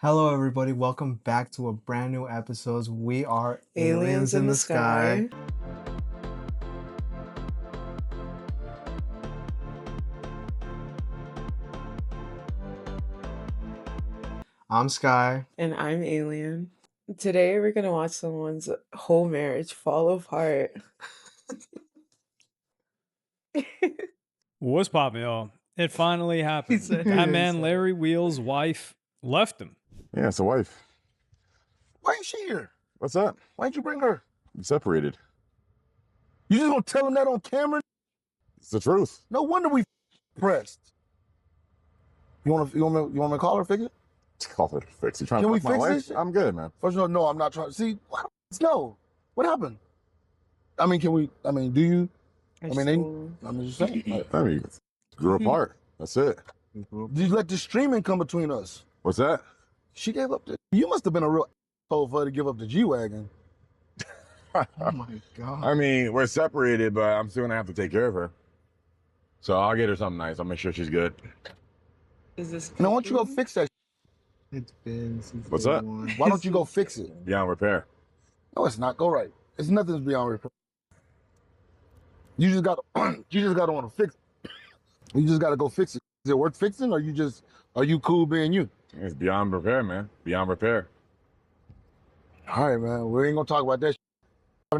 Hello, everybody. Welcome back to a brand new episode. We are Aliens in the Sky. I'm Sky. And I'm Alien. Today we're gonna watch someone's whole marriage fall apart. What's poppin', y'all? It finally happened. said- That He man, said Larry Wheel's wife, left him. Yeah, it's a wife. Why ain't she here? What's that? Why'd you bring her? We separated. You just gonna tell him that on camera? It's the truth. No wonder we pressed. You want me to call her, fix it? Call it fix. You trying Can to we fuck my fix wife? this shit? I'm good, man. First, no, I'm not trying. See, let's go. What happened? I mean, do you? I'm just saying. I mean, grew apart. That's it. Did you let the streaming come between us? What's that? She gave up you must have been a real asshole for her to give up the G-Wagon. Oh my God. I mean, we're separated, but I'm still gonna have to take care of her. So I'll get her something nice. I'll make sure she's good. Is this? Now, why don't you go fix that? It's been since What's day that? one. Why don't you go fix it? Beyond repair. No, it's not. Go right. It's nothing's beyond repair. You just got to want to fix it. You just got to go fix it. Is it worth fixing, or are you cool being you? It's beyond repair, man. Beyond repair. All right, man. We ain't gonna talk about that.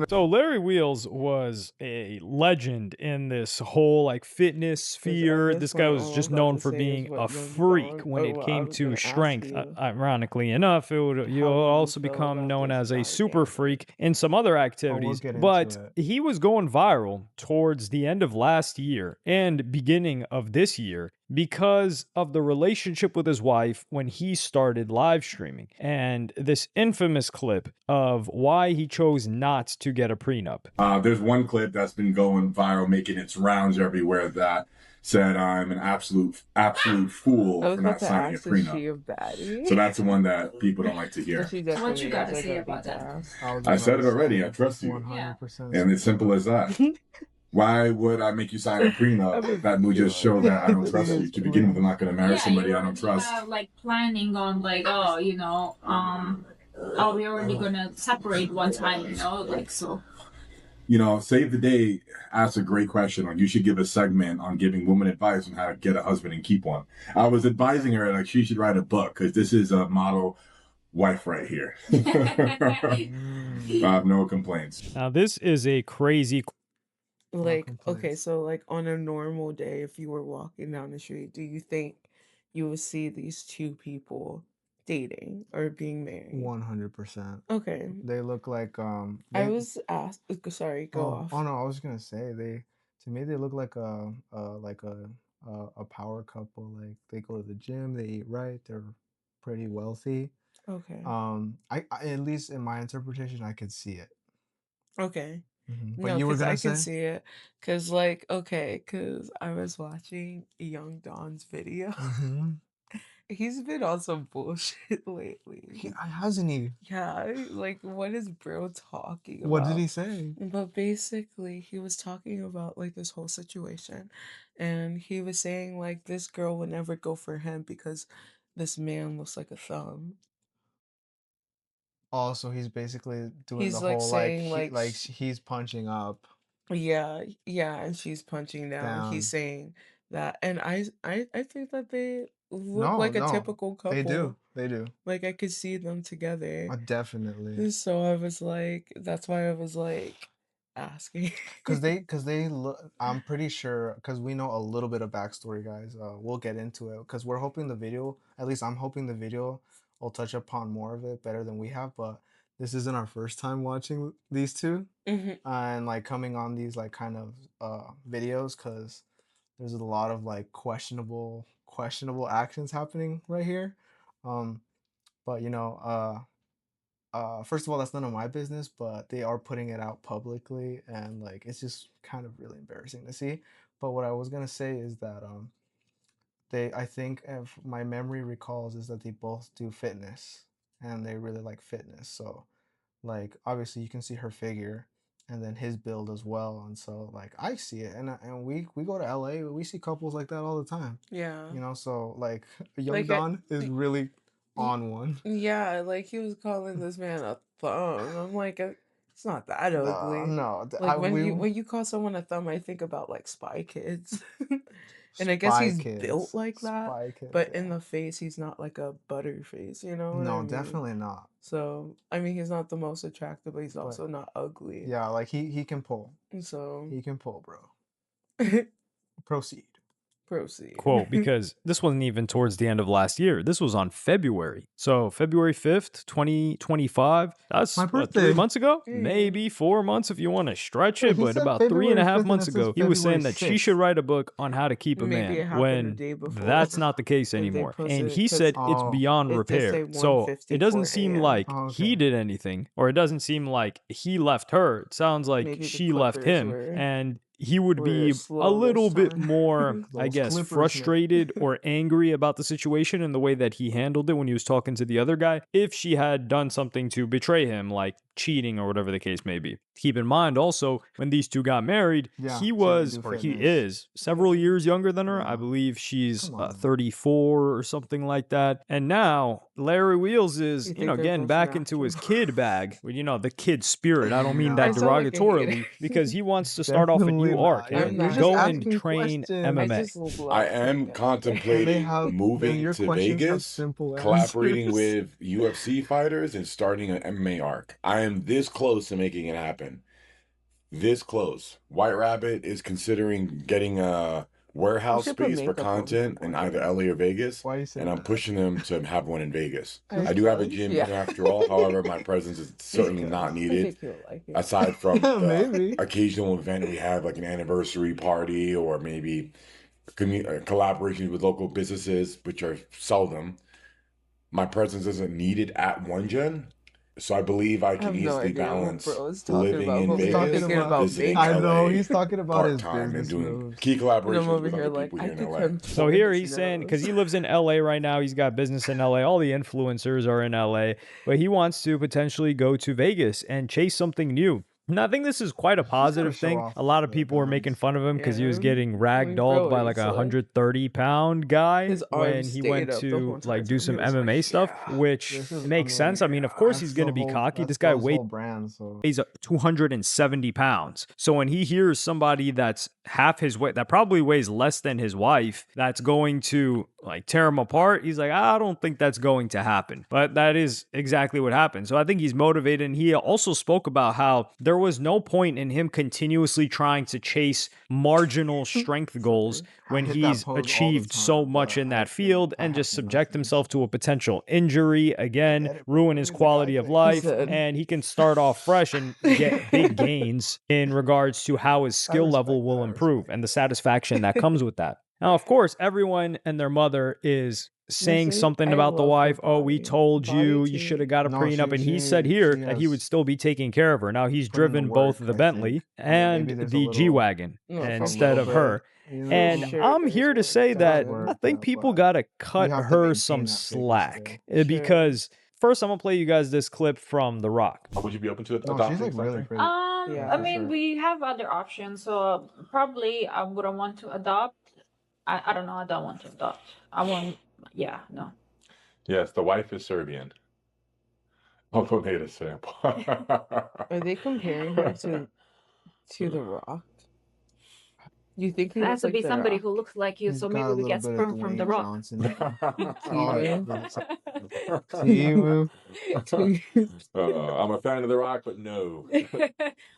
So Larry Wheels was a legend in this whole fitness sphere. guess This what guy I'm was just about known to for say being is what a Young freak Don- when or it what I came was to gonna ask strength. you. Ironically enough, you'll How do you also feel become about known this as a guy super dating? freak in some other activities. get into But it. he was going viral towards the end of last year and beginning of this year because of the relationship with his wife when he started live streaming, and this infamous clip of why he chose not to get a prenup. There's one clip that's been going viral, making its rounds everywhere, that said I'm an absolute fool I was for about not to signing a ask, is she prenup. a baddie? So that's the one that people don't like to But hear. she So what you definitely got to is, say I about gotta that? ask. I said it already. I trust you. 100%. And it's simple as that. Why would I make you sign a prenup that would just show that I don't trust you? To begin with, I'm not going to marry somebody I don't trust. Planning on we're already gonna separate one time, so. Save the Day asked a great question. You should give a segment on giving women advice on how to get a husband and keep one. I was advising her she should write a book, because this is a model wife right here. I have no complaints. Now, this is a crazy Okay, complaints. so on a normal day, if you were walking down the street, do you think you would see these two people dating or being married? 100%. Okay. They look like I was asked. Sorry, go off. Oh no, I was gonna say to me they look like a power couple. Like they go to the gym, they eat right, they're pretty wealthy. Okay. I at least in my interpretation, I could see it. Okay. But No, you were because gonna I say? can see it. Because, because I was watching Young Don's video. Mhm. He's been on some bullshit lately. Hasn't he? Yeah, what is bro talking about? What did he say? But basically, he was talking about this whole situation, and he was saying this girl would never go for him because this man looks like a thumb. Also, he's basically doing He's the whole saying he's punching up. yeah, and she's punching down. He's Down. saying that, and I think that they look No, like a no, typical couple. They do. I could see them together. Definitely. So I was that's why I was asking. Cause they look. I'm pretty sure. Cause we know a little bit of backstory, guys. We'll get into it. Cause we're hoping the video. At least I'm hoping the video will touch upon more of it better than we have. But this isn't our first time watching these two, and coming on these kind of videos. Cause there's a lot of questionable actions happening right here. But first of all, that's none of my business, but they are putting it out publicly, and it's just kind of really embarrassing to see. But what I was gonna say is that I think, if my memory recalls, is that they both do fitness, and they really like fitness. So obviously you can see her figure, and then his build as well, and so I see it, and we go to LA, we see couples like that all the time. Yeah. So Young Don is really on one. Yeah, like he was calling this man a thumb. I'm like, it's not that ugly. No. Like when you call someone a thumb, I think about like Spy Kids, and I guess Spy he's built Kids. like that. Spy Kids. But Yeah. in the face, he's not like a butter face. You know what I No, mean? definitely not. So I mean, he's not the most attractive, but he's But also not ugly. yeah, like he can pull. So He can pull, bro. Proceed. proceed. Quote, because this wasn't even towards the end of last year. This was on February. So February 5th, 2025. That's My what, 3 birthday. months ago? Mm. Maybe 4 months if you want to stretch Wait, it. he But said about February 3.5 5th and months it says ago, he was saying February that she should 6th. write a book on how to keep a Maybe it man happened the when day before. that's not the case And they anymore. posted And it he 'cause said it's Oh. beyond it did say repair. So it 1:54 doesn't seem a.m. like Oh, he okay. did anything, or it doesn't seem like he left her. It sounds like Maybe the she left Clippers him. were And he would were be a slow little this bit time. more, I Those guess, Clippers, man. frustrated or angry about the situation and the way that he handled it when he was talking to the other guy if she had done something to betray him, like cheating or whatever the case may be. Keep in mind also, when these two got married, Yeah, he she was, didn't do or he fitness. is, several years younger than her. I Yeah. believe she's Come on. 34 or something like that. And now Larry Wheels is, You you know, think they're getting both back into his natural? kid bag, with, you know, the kid spirit. I don't mean No. that I sound like a derogatorily hater. because he wants to start off a Definitely new arc not. You're, I'm and you're not just go hating. and asking train questions. I MMA. just love I him. am And they contemplating have, and moving your to questions have Vegas, simple collaborating answers. with UFC fighters, and starting an MMA arc. I am this close to making it happen. This close. White Rabbit is considering getting a You warehouse should put space for makeup on content before in either this. LA or Vegas, Why you say and I'm that? pushing them to have one in Vegas. I Just do have a cause? gym Yeah. here after all. However, my presence is Just certainly not cause. I needed. think you'll like it. Aside from Yeah, the maybe. occasional event we have, like an anniversary party or maybe collaborations with local businesses, which are seldom, my presence isn't needed at one gen. So I believe I I can have no easily idea what balance bro is talking living about. I'm in over He's here talking Vegas, thinking about. about visiting I makeup. know. LA He's talking about part his time, and business doing moves. key And collaborations I'm over with here other like, people I here in could LA. So control here his he's saying, because nose. he lives in LA right now, he's got business in LA. All the influencers are in LA, but he wants to potentially go to Vegas and chase something new. And I think this is quite a He's gotta positive show thing. off A lot of the people were making abs. fun of him because he was Yeah. getting I ragdolled mean, bro, by like a he's like 130-pound guy his when arms he stayed went up the whole to entire like do time. He some was like, MMA stuff, yeah. which This is, I makes mean, sense. I mean, of course he's that's going the to be whole. cocky. That's This guy Bro's weighs whole brand. So 270 pounds. So when he hears somebody that's half his weight, that probably weighs less than his wife, that's going to like tear him apart, he's like, I don't think that's going to happen. But that is exactly what happened. So I think he's motivated. And he also spoke about how there was no point in him continuously trying to chase marginal strength goals Sorry. I when hit that he's pose all the achieved so time, much but in I that field and have just to subject mention himself this. to a potential injury I again, get it, bro. ruin his He's a quality guy of thing. He life, said, and he can start off fresh and get big gains in regards to how his I skill level respect that. will I improve respect and the that. satisfaction that comes with that. Now, of course, everyone and their mother is saying honestly, something I about the love her wife. Oh, we body. told you, Body you should to have got a No, prenup. And he said here that he would has still be taking care of her. Now, he's put in the driven both work. the I Bentley think. I mean, and maybe there's a the G little, Wagon no, a for instead little of sure. her. bit. You For And know, sure, I'm there's here to work say done that there's there. I work. think Yeah, people but got to we cut have to her some maintain that figure slack still. Sure. because first I'm going to play you guys this clip from The Rock. Would you be open to No, she's adopting like really something? pretty. Yeah. I For mean, sure. we have other options. So probably I wouldn't want to adopt. I don't know. I don't want to adopt. I want. Yeah, no. Yes, the wife is Serbian. Although native sample. Are they comparing her to The Rock? You think he It looks has to like be The somebody Rock? who looks like you. He's So got maybe a we little get bit of sperm from the Dwayne rock. Johnson. Timu. Timu. I'm a fan of The Rock, but no.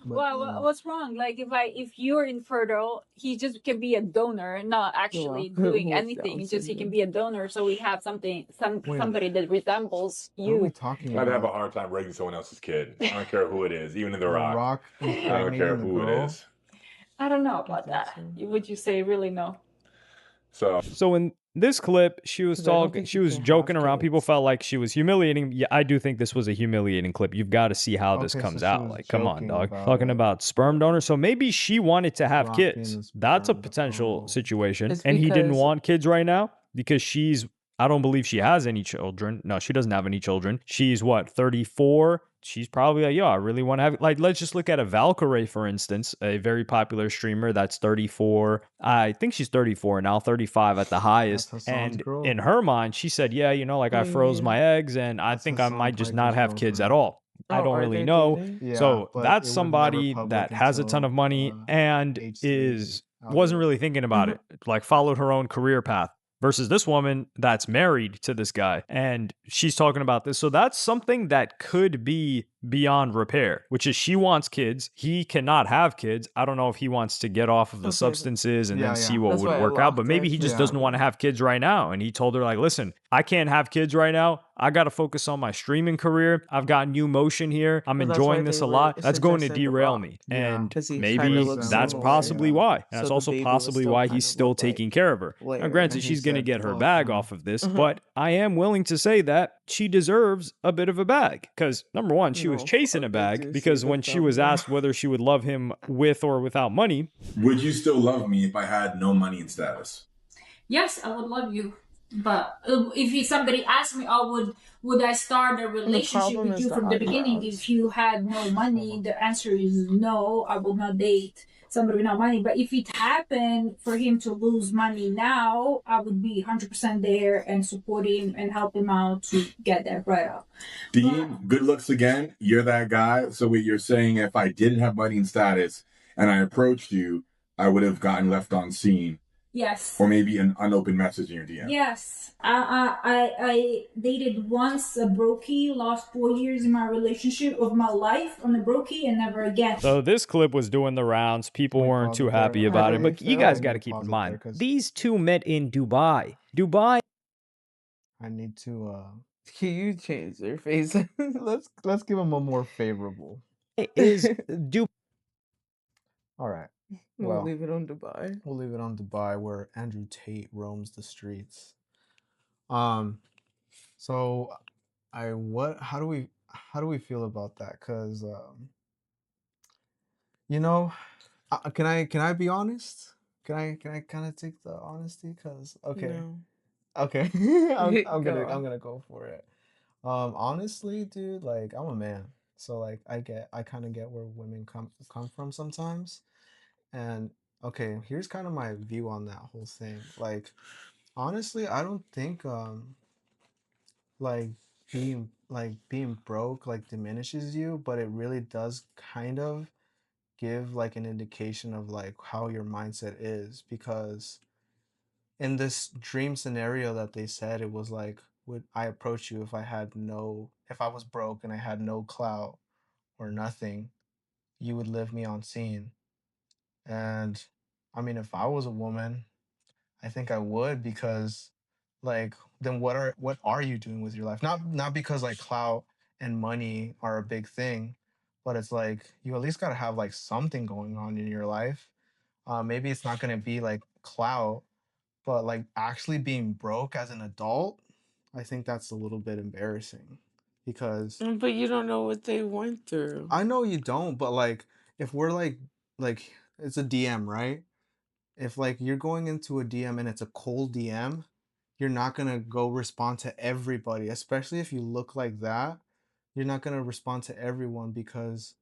Well, what's wrong? Like if you're infertile, he just can be a donor, not actually Well, doing with anything. Down Just he can syndrome. be a donor, so we have Wait, somebody that resembles what are we you. talking I'd have a about? hard time raising someone else's kid. I don't care who it is, even in The The Rock. Rock I don't care impregnating the who it girl? is. I don't know I about think that. so. Would you say really no? So In this clip, she was 'Cause I don't talking, think she you was can joking have around. People kids. felt like she was humiliating. Yeah, I do think this was a humiliating clip. You've got to see how this Okay, so comes she out. was Like, come on, joking dog. about Talking it. about sperm donor. So maybe she wanted to have Rock being kids. a That's a sperm potential oh. situation. It's And he didn't because want kids right now because she's, I don't believe she has any children. No, she doesn't have any children. She's what, 34? she's probably like, yo, I really want to have, like, let's just look at a Valkyrie, for instance, a very popular streamer that's 34. I think she's 34 now, 35 at the highest. That's Hassan's And girl. in her mind, she said, yeah, like I froze Yeah. my eggs and I That's think I Hassan might just not Piker's have kids at girlfriend. all. I Oh, don't are really they know. dating? Yeah, So but that's it was never somebody public that has a ton of until money and H3 outed wasn't it. really thinking about it, like followed her own career path. Versus this woman that's married to this guy and she's talking about this. So that's something that could be beyond repair, which is she wants kids. He cannot have kids. I don't know if he wants to get off of the Okay, substances and then Yeah, see yeah. what that's would why I work out. But laughed maybe at he just Yeah. doesn't want to you. have kids right now. And he told her, like, listen, I can't have kids right now. I got to focus on my streaming career. I've got new motion here. I'm But that's why enjoying this they a were lot. That's going to suggesting The derail Rock, me. Yeah. And because he kind of maybe looks that's similar. possibly Yeah. why. And So that's the also baby was possibly still why kind he's of still look like taking care of her. Now, Larry. granted, And he she's going to said, get her look, bag off of this, Uh-huh. but I am willing to say that she deserves a bit of a bag. Because, number one, she was No, chasing a fuck, I do bag see because the when she was thumbnail. asked whether she would love him with or without money, Would you still love me if I had no money and status? Yes, I would love you. But if somebody asked me, would I start a relationship problem with is you the from the beginning eyebrows. if you had no money? The answer is no. I will not date somebody without money. But if it happened for him to lose money now, I would be 100% there and support him and help him out to get that right up. Dean, good looks again. You're that guy. So what you're saying, if I didn't have money and status and I approached you, I would have gotten left on scene. Yes. Or maybe an unopened message in your DM. Yes. I dated once a brokey, lost 4 years in my relationship of my life on a brokey and never again. so this clip was doing the rounds. People Can we weren't pause too it there? happy about it. How do But you you guys feel? got to Let me keep pause in it there, mind, 'cause these two met in Dubai. Dubai. I need to Can you change their face? let's give him a more favorable. is Dubai. All right. We'll Well, leave it on Dubai. we'll leave it on Dubai where Andrew Tate roams the streets. So how do we feel about that? Cuz you know, can I be honest? Can I kind of take the honesty cuz okay. No. Okay. I'm Go going on. to go for it. Honestly, dude, like I'm a man. So like I kind of get where women come from sometimes. And okay, here's kind of my view on that whole thing. Like honestly, I don't think like being broke like diminishes you, but it really does kind of give like an indication of like how your mindset is because in this dream scenario that they said it was like would I approach you if I was broke and I had no clout or nothing, you would leave me on scene. And I mean if I was a woman, I think I would because like then what are you doing with your life? Not because like clout and money are a big thing, but it's like you at least got to have like something going on in your life. Maybe it's not going to be like clout, but like actually being broke as an adult, I think that's a little bit embarrassing because But you don't know what they went through. I know you don't, but like if we're like it's a DM, right? If like you're going into a DM and it's a cold DM, you're not gonna go respond to everybody, especially if you look like that. You're not gonna respond to everyone because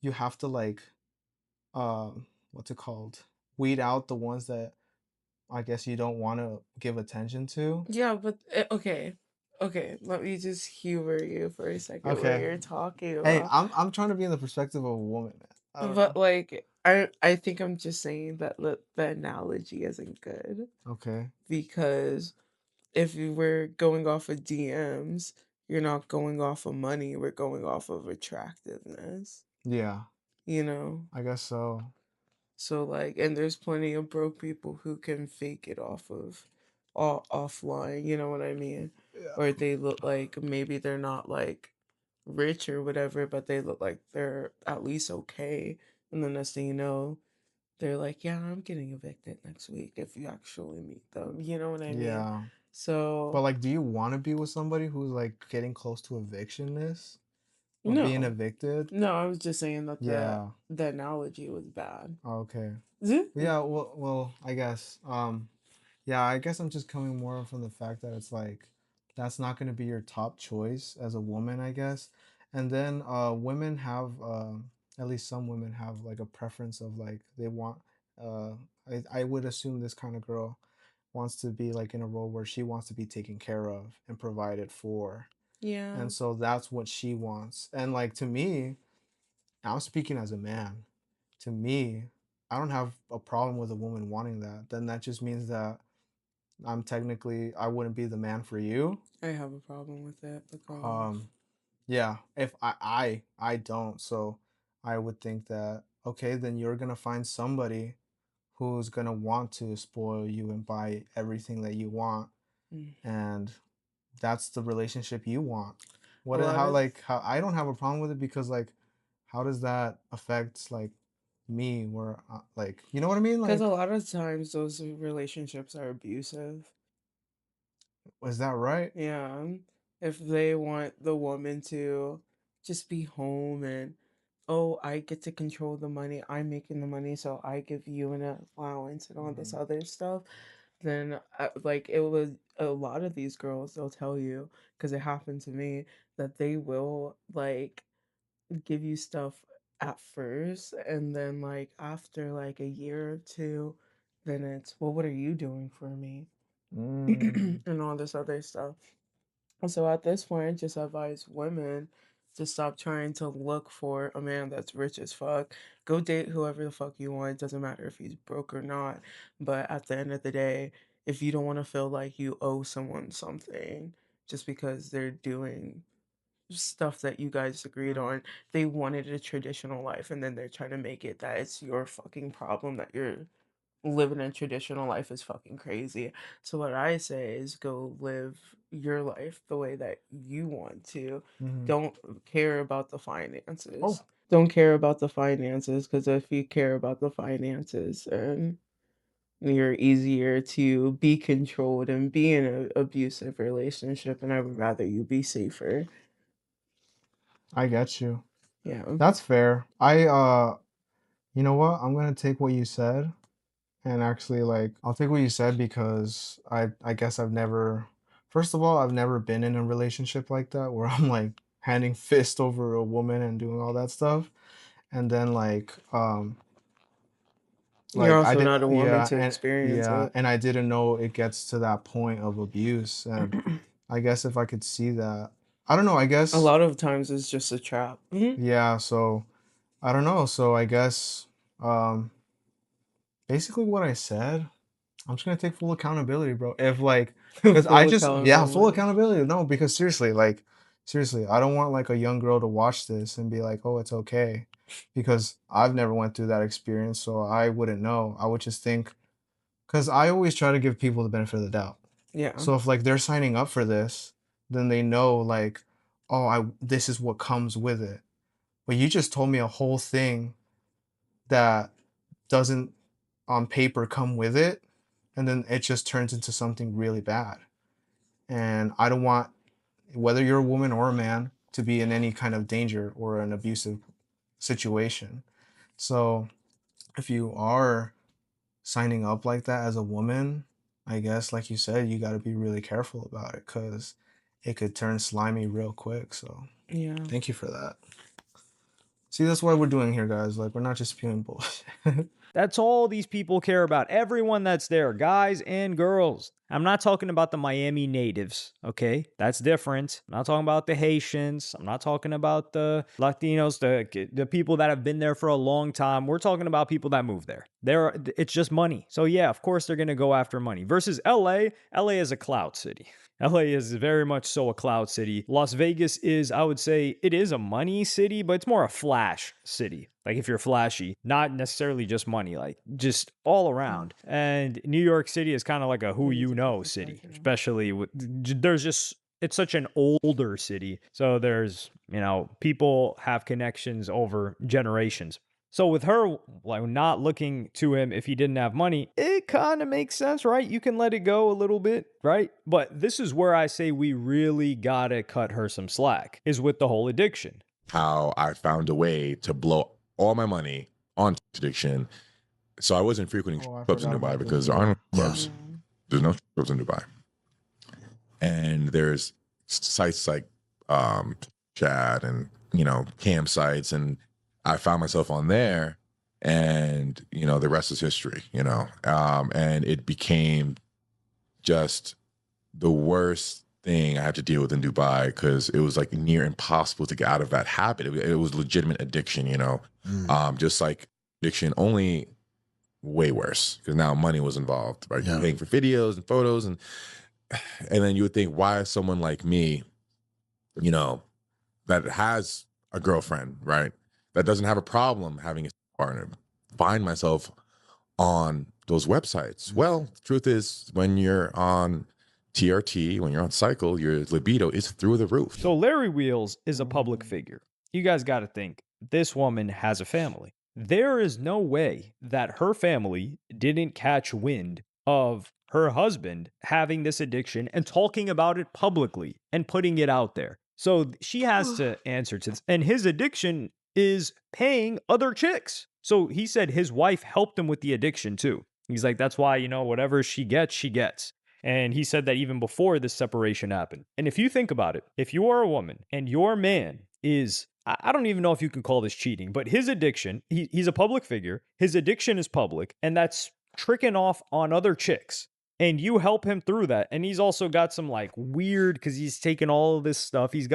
you have to like what's it called? Weed out the ones that I guess you don't want to give attention to. Yeah, but okay. Okay, let me just humor you for a second what Okay. you're talking Hey, about. I'm trying to be in the perspective of a woman, man. I don't But know. like I think I'm just saying that the analogy isn't good Okay. because if you were going off of DMs, you're not going off of money, we're going off of attractiveness, Yeah, you know? I guess so. So like and there's plenty of broke people who can fake it off of offline, you know what I mean? Yeah. Or they look like maybe they're not like rich or whatever, but they look like they're at least okay. And the next thing you know, they're like, yeah, I'm getting evicted next week if you actually meet them. You know what I mean? Yeah. So, But like, do you want to be with somebody who's like getting close to eviction list or being no. evicted? No, I was just saying that Yeah. the analogy was bad. Okay. Yeah. Yeah. Well, I guess. Yeah, I guess I'm just coming more from the fact that it's like that's not going to be your top choice as a woman, I guess. And then women have at least some women have like a preference of like they want uh I would assume this kind of girl wants to be like in a role where she wants to be taken care of and provided for. Yeah. And so that's what she wants. And like to me, I'm speaking as a man. To me, I don't have a problem with a woman wanting that. Then that just means that I wouldn't be the man for you. I have a problem with that, but go on. Yeah, if I don't, so I would think that okay, then you're gonna find somebody who's gonna want to spoil you and buy everything that you want, Mm. and that's the relationship you want. A What lot how of like how I don't have a problem with it because like how does that affect like me where like you know what I mean? because Like a lot of times those relationships are abusive. is that right? Yeah. If they want the woman to just be home and, oh, I get to control the money, I'm making the money, so I give you an allowance and all this Mhm. other stuff, then like it was a lot of these girls, they'll tell you, because it happened to me, that they will like give you stuff at first, and then like after like a year or two, then it's, well, what are you doing for me? Mm. And all this other stuff. So at this point, just advise women to stop trying to look for a man that's rich as fuck. Go date whoever the fuck you want. Doesn't matter if he's broke or not. But at the end of the day, if you don't want to feel like you owe someone something just because they're doing stuff that you guys agreed Mm. on, they wanted a traditional life and then they're trying to make it that it's your fucking problem that you're living a traditional life is fucking crazy. So what I say is go live your life the way that you want to. Mhm. Don't care about the Oh, finances. Don't care about the finances, because if you care about the finances, then you're easier to be controlled and be in an abusive relationship, and I would rather you be safer. I get you. Yeah. That's fair. You know what? I'm gonna take what you said and actually like I'll take what you said because I guess I've never first of all, I've never been in a relationship like that where I'm like handing fist over a woman and doing all that stuff. And then You're I also did not a woman to experience yeah, it. and I didn't know it gets to that point of abuse and I guess if I could see that I don't know, I A guess lot of times it's just a trap. yeah, so I don't know. So I guess um basically what I said, I'm just gonna take full accountability, bro. If like, cause I Full just yeah, full accountability. accountability. No, because seriously, like seriously, I don't want like a young girl to watch this and be like, oh, it's okay, because I've never went through that experience, so I wouldn't know. I would just think, cause I always try to give people the benefit of the doubt. Yeah. So if like they're signing up for this, then they know like, oh, I this is what comes with it. But you just told me a whole thing that doesn't on paper come with it and then it just turns into something really bad. And I don't want whether you're a woman or a man to be in any kind of danger or an abusive situation. So if you are signing up like that as a woman, I guess like you said, you got to be really careful about it cuz it could turn slimy real quick. So Yeah. thank you for that. See, that's what we're doing here, guys. Like we're not just spewing bullshit. That's all these people care about. Everyone that's there, guys and girls. I'm not talking about the Miami natives, okay? That's different. I'm not talking about the Haitians. I'm not talking about the Latinos, the people that have been there for a long time. We're talking about people that move there. It's just money. So yeah, of course they're going to go after money. Versus LA, LA is a cloud city. LA is very much so a cloud city. Las Vegas is, I would say, it is a money city, but it's more a flash city. Like if you're flashy, not necessarily just money, like just all around. And New York City is kind of like a who you know city, especially with there's just it's such an older city. So there's, people have connections over generations. So with her like not looking to him if he didn't have money, it kind of makes sense, right? You can let it go a little bit, right? But this is where I say we really gotta cut her some slack, is with the whole addiction. How I found a way to blow all my money on addiction. So I wasn't frequenting Oh, I clubs in forgot Dubai about this. because there aren't Yeah. clubs. There's no clubs in Dubai. And there's sites like Chat and campsites, and I found myself on there, and the rest is history. And it became just the worst thing I had to deal with in Dubai, because it was like near impossible to get out of that habit. It was legitimate addiction, just like addiction, only way worse, because now money was involved, right? Yeah. Paying for videos and photos, and then you would think, why is someone like me, that has a girlfriend, right, that doesn't have a problem having a partner, find myself on those websites? Well, the truth is, when you're on TRT, when you're on cycle, your libido is through the roof. So Larry Wheels is a public figure. You guys got to think, this woman has a family. There is no way that her family didn't catch wind of her husband having this addiction and talking about it publicly and putting it out there. So she has to answer to this. And his addiction is paying other chicks. So he said his wife helped him with the addiction too. He's like, that's why, whatever she gets, she gets. And he said that even before this separation happened. And if you think about it, if you are a woman and your man is, I don't even know if you can call this cheating, but his addiction, he's a public figure, his addiction is public, and that's tricking off on other chicks. And you help him through that. And he's also got some like weird, because he's taken all of this stuff. He's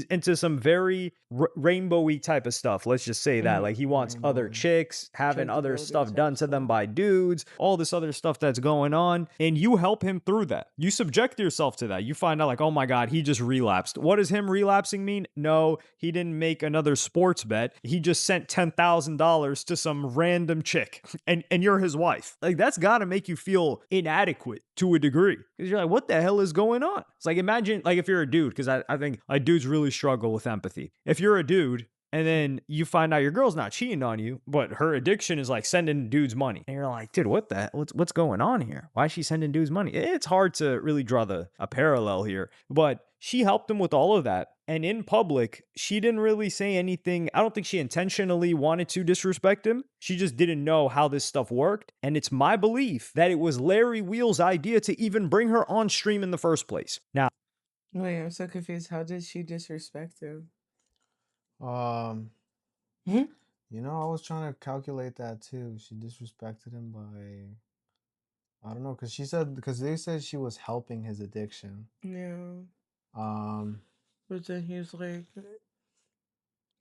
into some very rainbowy type of stuff. Let's just say that. Like he wants other chicks, having other stuff done to them by dudes, all this other stuff that's going on. And you help him through that. You subject yourself to that. You find out like, oh my God, he just relapsed. What does him relapsing mean? No, he didn't make another sports bet. He just sent $10,000 to some random chick, and you're his wife. Like that's got to make you feel inadequate to a degree, because you're like, what the hell is going on? It's like, imagine like if you're a dude, because I think like dudes really struggle with empathy. If you're a dude and then you find out your girl's not cheating on you, but her addiction is like sending dudes money, and you're like, dude, what the what's going on here? Why is she sending dudes money? It's hard to really draw a parallel here, but she helped him with all of that. And in public, she didn't really say anything. I don't think she intentionally wanted to disrespect him. She just didn't know how this stuff worked. And it's my belief that it was Larry Wheels' idea to even bring her on stream in the first place. Now, Wait, I'm so confused. How did she disrespect him? I was trying to calculate that too. She disrespected him by, I don't know, because they said she was helping his addiction. Yeah. But then he was like,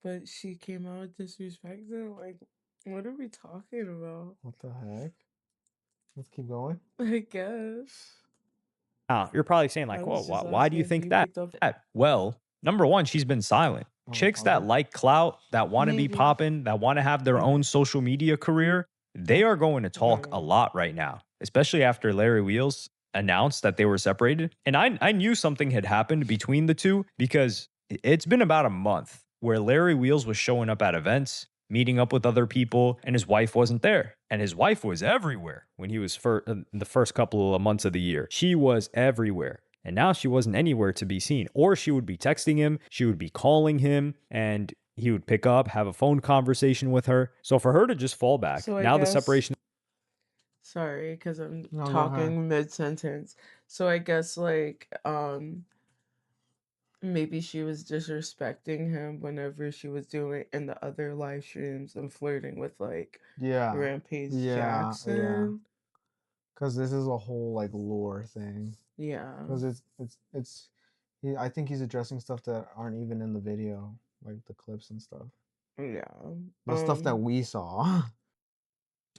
but she came out disrespecting. Like, what are we talking about? What the heck? Let's keep going. I guess. now you're probably saying like, I well, was just why do you asking if think you that? picked up. Well, number one, she's been silent. Oh, Chicks that okay. like clout, that want to be Maybe. popping, that want to have their own social media career, they are going to talk a lot right now, especially after Larry Wheels announced that they were separated. And I knew something had happened between the two, because it's been about a month where Larry Wheels was showing up at events, meeting up with other people, and his wife wasn't there. And his wife was everywhere when he was the first couple of months of the year. She was everywhere. And now she wasn't anywhere to be seen. Or she would be texting him, she would be calling him, and he would pick up, have a phone conversation with her. So for her to just fall back, So I now the guess- separation. Sorry, because I'm No, go ahead. talking mid-sentence. So I guess like maybe she was disrespecting him whenever she was doing in the other live streams and flirting with like Yeah. Rampage Yeah, Jackson. Because this is a whole like lore thing. Yeah. Because it's I think he's addressing stuff that aren't even in the video, like the clips and stuff. Yeah. The stuff that we saw.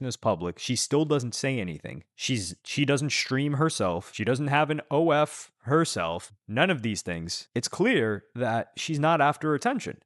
Is public. She still doesn't say anything. She doesn't stream herself. She doesn't have an OF herself. None of these things. It's clear that she's not after attention.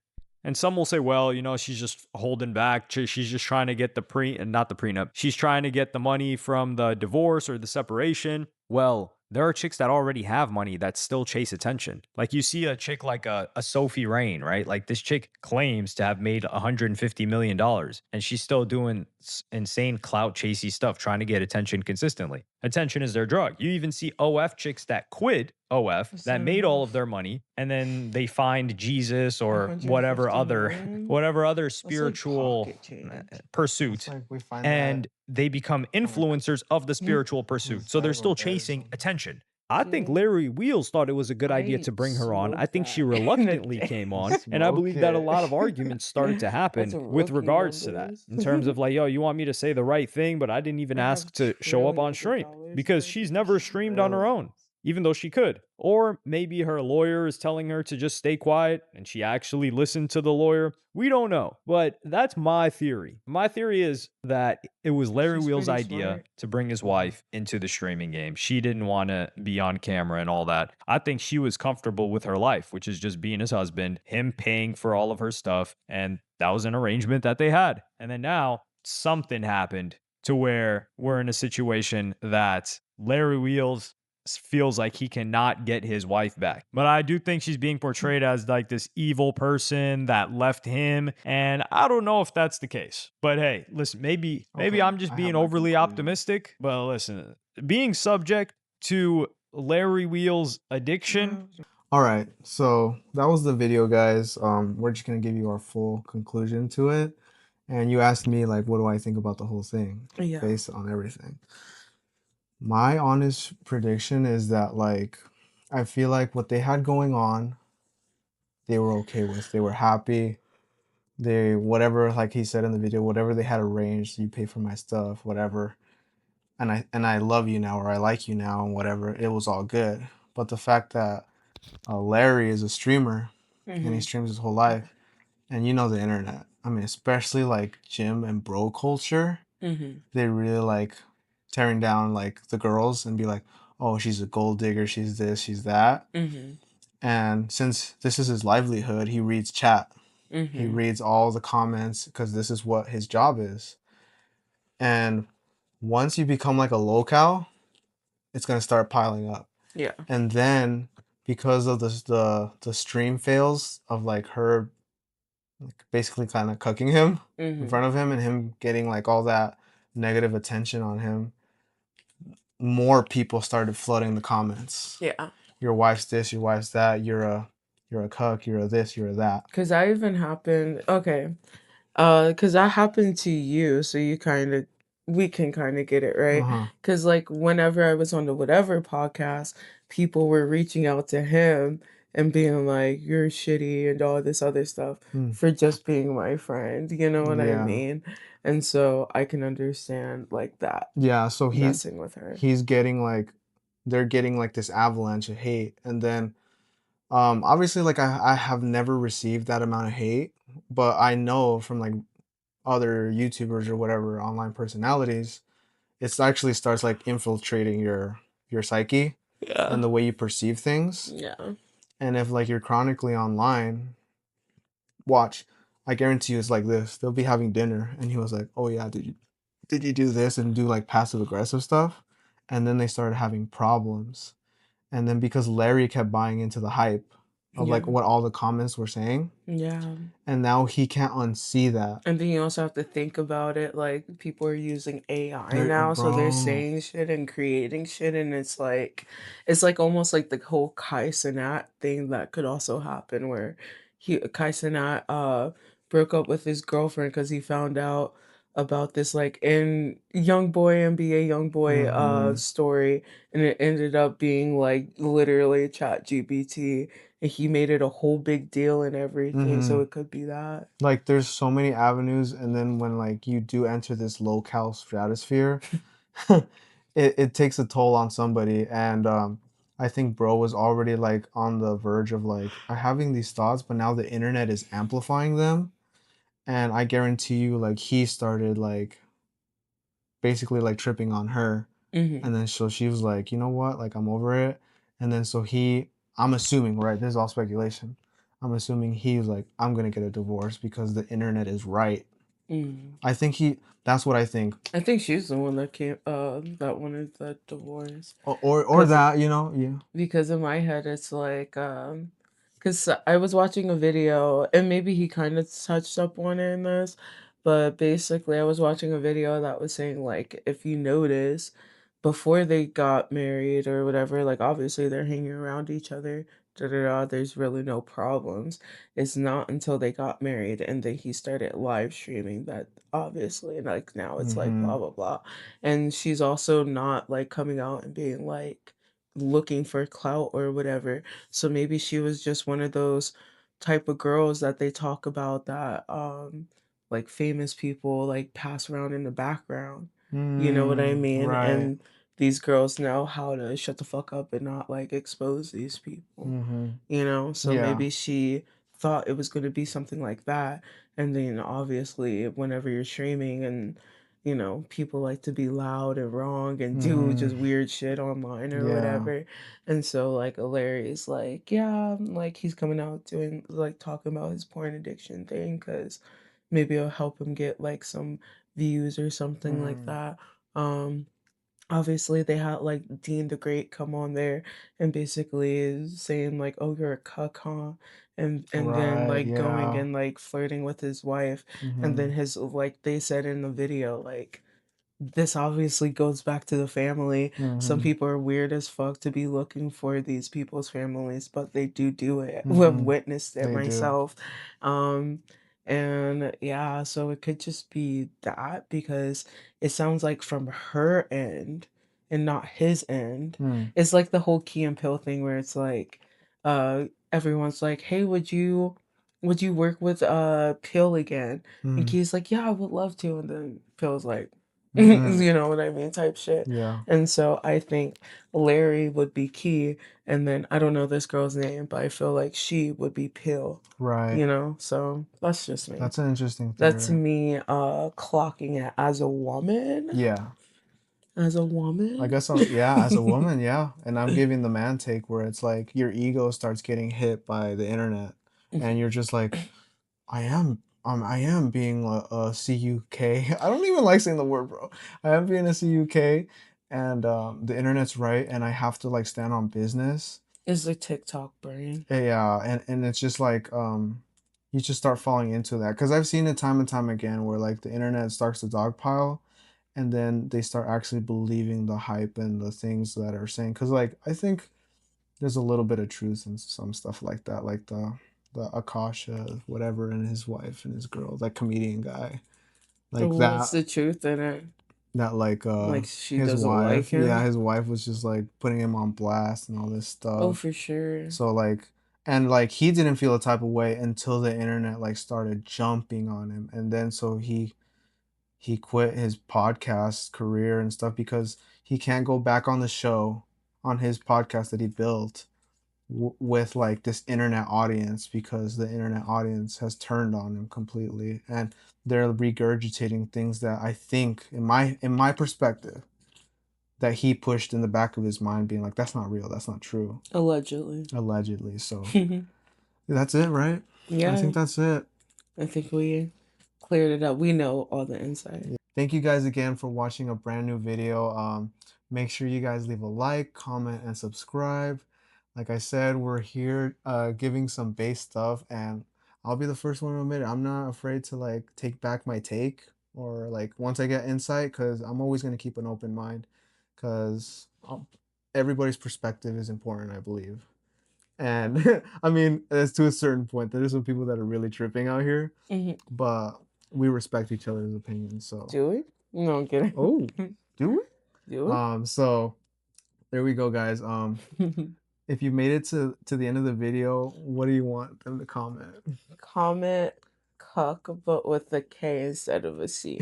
And some will say, well, she's just holding back. She's just trying to get not the prenup. She's trying to get the money from the divorce or the separation. Well, there are chicks that already have money that still chase attention. Like you see a chick like a Sophie Rain, right? Like this chick claims to have made $150 million, and she's still doing insane clout chasey stuff, trying to get attention consistently. Attention is their drug. You even see OF chicks that quit OF that made all of their money, and then they find Jesus or whatever 150 million? other That's like spiritual pocket change. pursuit. It's like we find And they become influencers of the spiritual pursuit. So they're still Bible chasing verse. attention. I think Larry Wheels thought it was a good idea to I bring her on. I smoked think she that in a reluctantly day. came on, and I Smoke believe that a it. lot of arguments started to That's happen some with rookie regards to that. numbers. In terms of like, yo, you want me to say the right thing, but I didn't even I have ask to show up on trillions of stream dollars because already. she's never streamed on her Really? own, even though she could. Or maybe her lawyer is telling her to just stay quiet and she actually listened to the lawyer. We don't know, but that's my theory. My theory is that it was Larry She's Wheels' pretty idea smart. to bring his wife into the streaming game. She didn't want to be on camera and all that. I think she was comfortable with her life, which is just being his husband, him paying for all of her stuff, and that was an arrangement that they had. And then now something happened to where we're in a situation that Larry Wheels feels like he cannot get his wife back. But I do think she's being portrayed as like this evil person that left him, and I don't know if that's the case. But hey, listen, maybe Okay, I'm just I have being my overly conclusion. optimistic. But listen, being subject to Larry Wheels' addiction. All right, so that was the video, guys. We're just gonna give you our full conclusion to it, and you asked me like, what do I think about the whole thing Yeah. based on everything. My honest prediction is that like, I feel like what they had going on, they were okay with. They were happy. They whatever, like he said in the video, whatever they had arranged, you pay for my stuff, whatever. And I love you now, or I like you now, and whatever. It was all good. But the fact that Larry is a streamer and he streams his whole life, and you know the internet. I mean, especially like gym and bro culture, they really like tearing down like the girls and be like, oh, she's a gold digger, she's this, she's that. And since this is his livelihood, he reads chat. He reads all the comments because this is what his job is. And once you become like a locale, it's gonna start piling up. Yeah. And then because of the stream fails of like her like basically kind of cucking him in front of him and him getting like all that negative attention on him, more people started flooding the comments. Yeah. Your wife's this, your wife's that, you're a cuck, you're a this, you're a that. Cause that even happened. Okay. Cause that happened to you, so we can kind of get it, right? Uh-huh. Cause like whenever I was on the whatever podcast, people were reaching out to him and being like, "You're shitty" and all this other stuff for just being my friend. You know what I Yeah. mean? And so I can understand like that Yeah, so messing with her. he's getting like they're getting like this avalanche of hate. And then obviously like I have never received that amount of hate, but I know from like other YouTubers or whatever online personalities, it actually starts like infiltrating your psyche Yeah. and the way you perceive things. Yeah. And if like you're chronically online, watch, I guarantee you it's like this. They'll be having dinner and he was like, "Oh yeah, did you do this?" and do like passive aggressive stuff. And then they started having problems. And then because Larry kept buying into the hype of like Yeah. what all the comments were saying, Yeah. and now he can't unsee that. And then you also have to think about it, like people are using AI They're- now, so they're bro. saying shit and creating shit, and it's like almost like the whole Kai Cenat thing that could also happen, where Kai Cenat broke up with his girlfriend because he found out about this like in NBA young boy story, and it ended up being like literally Chat GPT, and he made it a whole big deal and everything. So it could be that. Like there's so many avenues, and then when like you do enter this low-cal stratosphere, it takes a toll on somebody. And I think bro was already like on the verge of like having these thoughts, but now the internet is amplifying them. And I guarantee you like he started like basically like tripping on her. And then so she was like, you know what, like I'm over it. And then so I'm assuming, right, this is all speculation, I'm assuming he was like, I'm gonna get a divorce because the internet is right. I think that's what I think. I think she's the one that wanted the divorce. Or that, you know, yeah. Because in my head it's like because I was watching a video, and maybe he kind of touched up on it in this, but basically I was watching a video that was saying like, if you notice, before they got married or whatever, like obviously they're hanging around each other, there's really no problems. It's not until they got married and then he started live streaming that obviously like now it's like blah blah blah. And she's also not like coming out and being like looking for clout or whatever. So maybe she was just one of those type of girls that they talk about that like famous people like pass around in the background. You know what I mean? Right. And these girls know how to shut the fuck up and not like expose these people. You know? So Yeah. maybe she thought it was going to be something like that. And then obviously whenever you're streaming and you know, people like to be loud and wrong and do just weird shit online or Yeah. whatever. And so like Larry's like, yeah, like he's coming out doing like talking about his porn addiction thing because maybe it'll help him get like some views or something like that. Obviously they had like Dean the Great come on there and basically is saying like, oh, you're a cuck, huh? And then Right. like going Yeah. and like flirting with his wife. And then his like they said in the video like this obviously goes back to the family. Some people are weird as fuck to be looking for these people's families, but they do it. I've witnessed it They do. myself. Um, and yeah, so it could just be that because it sounds like from her end and not his end. It's like the whole Key and Pill thing where it's like, everyone's like, hey, would you work with Pill again? And Key's like, yeah, I would love to. And then Pill's like, you know what I mean, type shit. Yeah. And so I think Larry would be Key, and then I don't know this girl's name, but I feel like she would be Pill. Right. You know, so that's just me. That's an interesting theory. That's me clocking it as a woman. Yeah. As a woman. I guess yeah, as a woman, yeah. And I'm giving the man take where it's like your ego starts getting hit by the internet and you're just like, I am being a CUK. I don't even like saying the word, bro. I am being a CUK and the internet's right and I have to like stand on business. Is the TikTok brain. Yeah, and it's just like you just start falling into that because I've seen it time and time again where like the internet starts to dogpile and then they start actually believing the hype and the things that are saying because like I think there's a little bit of truth in some stuff like that, like the Akasha whatever and his wife and his girl, that comedian guy, like What's that the truth in it? that like she his doesn't like wife, him. yeah, his wife was just like putting him on blast and all this stuff. Oh, for sure. So like and like he didn't feel a type of way until the internet like started jumping on him and then so he quit his podcast career and stuff because he can't go back on the show on his podcast that he built with like this internet audience because the internet audience has turned on him completely and they're regurgitating things that I think in my perspective that he pushed in the back of his mind being like that's not real, that's not true, allegedly. So that's it, right? Yeah, I think that's it. I think we cleared it up. We know all the insight. Thank you guys again for watching a brand new video. Make sure you guys leave a like, comment, and subscribe. Like I said, we're here giving some base stuff, and I'll be the first one to admit it. I'm not afraid to like take back my take or like once I get insight, because I'm always going to keep an open mind because everybody's perspective is important, I believe. And I mean, it's to a certain point. There's some people that are really tripping out here, but we respect each other's opinions. So do we? No, I'm kidding. Oh, do we? Do we? So there we go, guys. If you made it to the end of the video, what do you want them to comment? Comment cuck, but with a K instead of a C.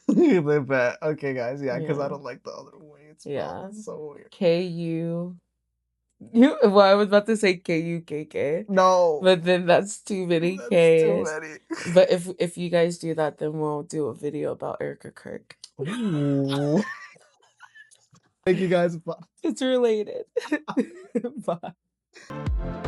They bet. Okay, guys. Yeah, because I don't like the other way. It's so weird. K-U. Well, I was about to say K-U-K-K. No. But then that's too many Ks. Too many. But if you guys do that, then we'll do a video about Erica Kirk. Ooh. Thank you guys. Bye. It's related. Bye.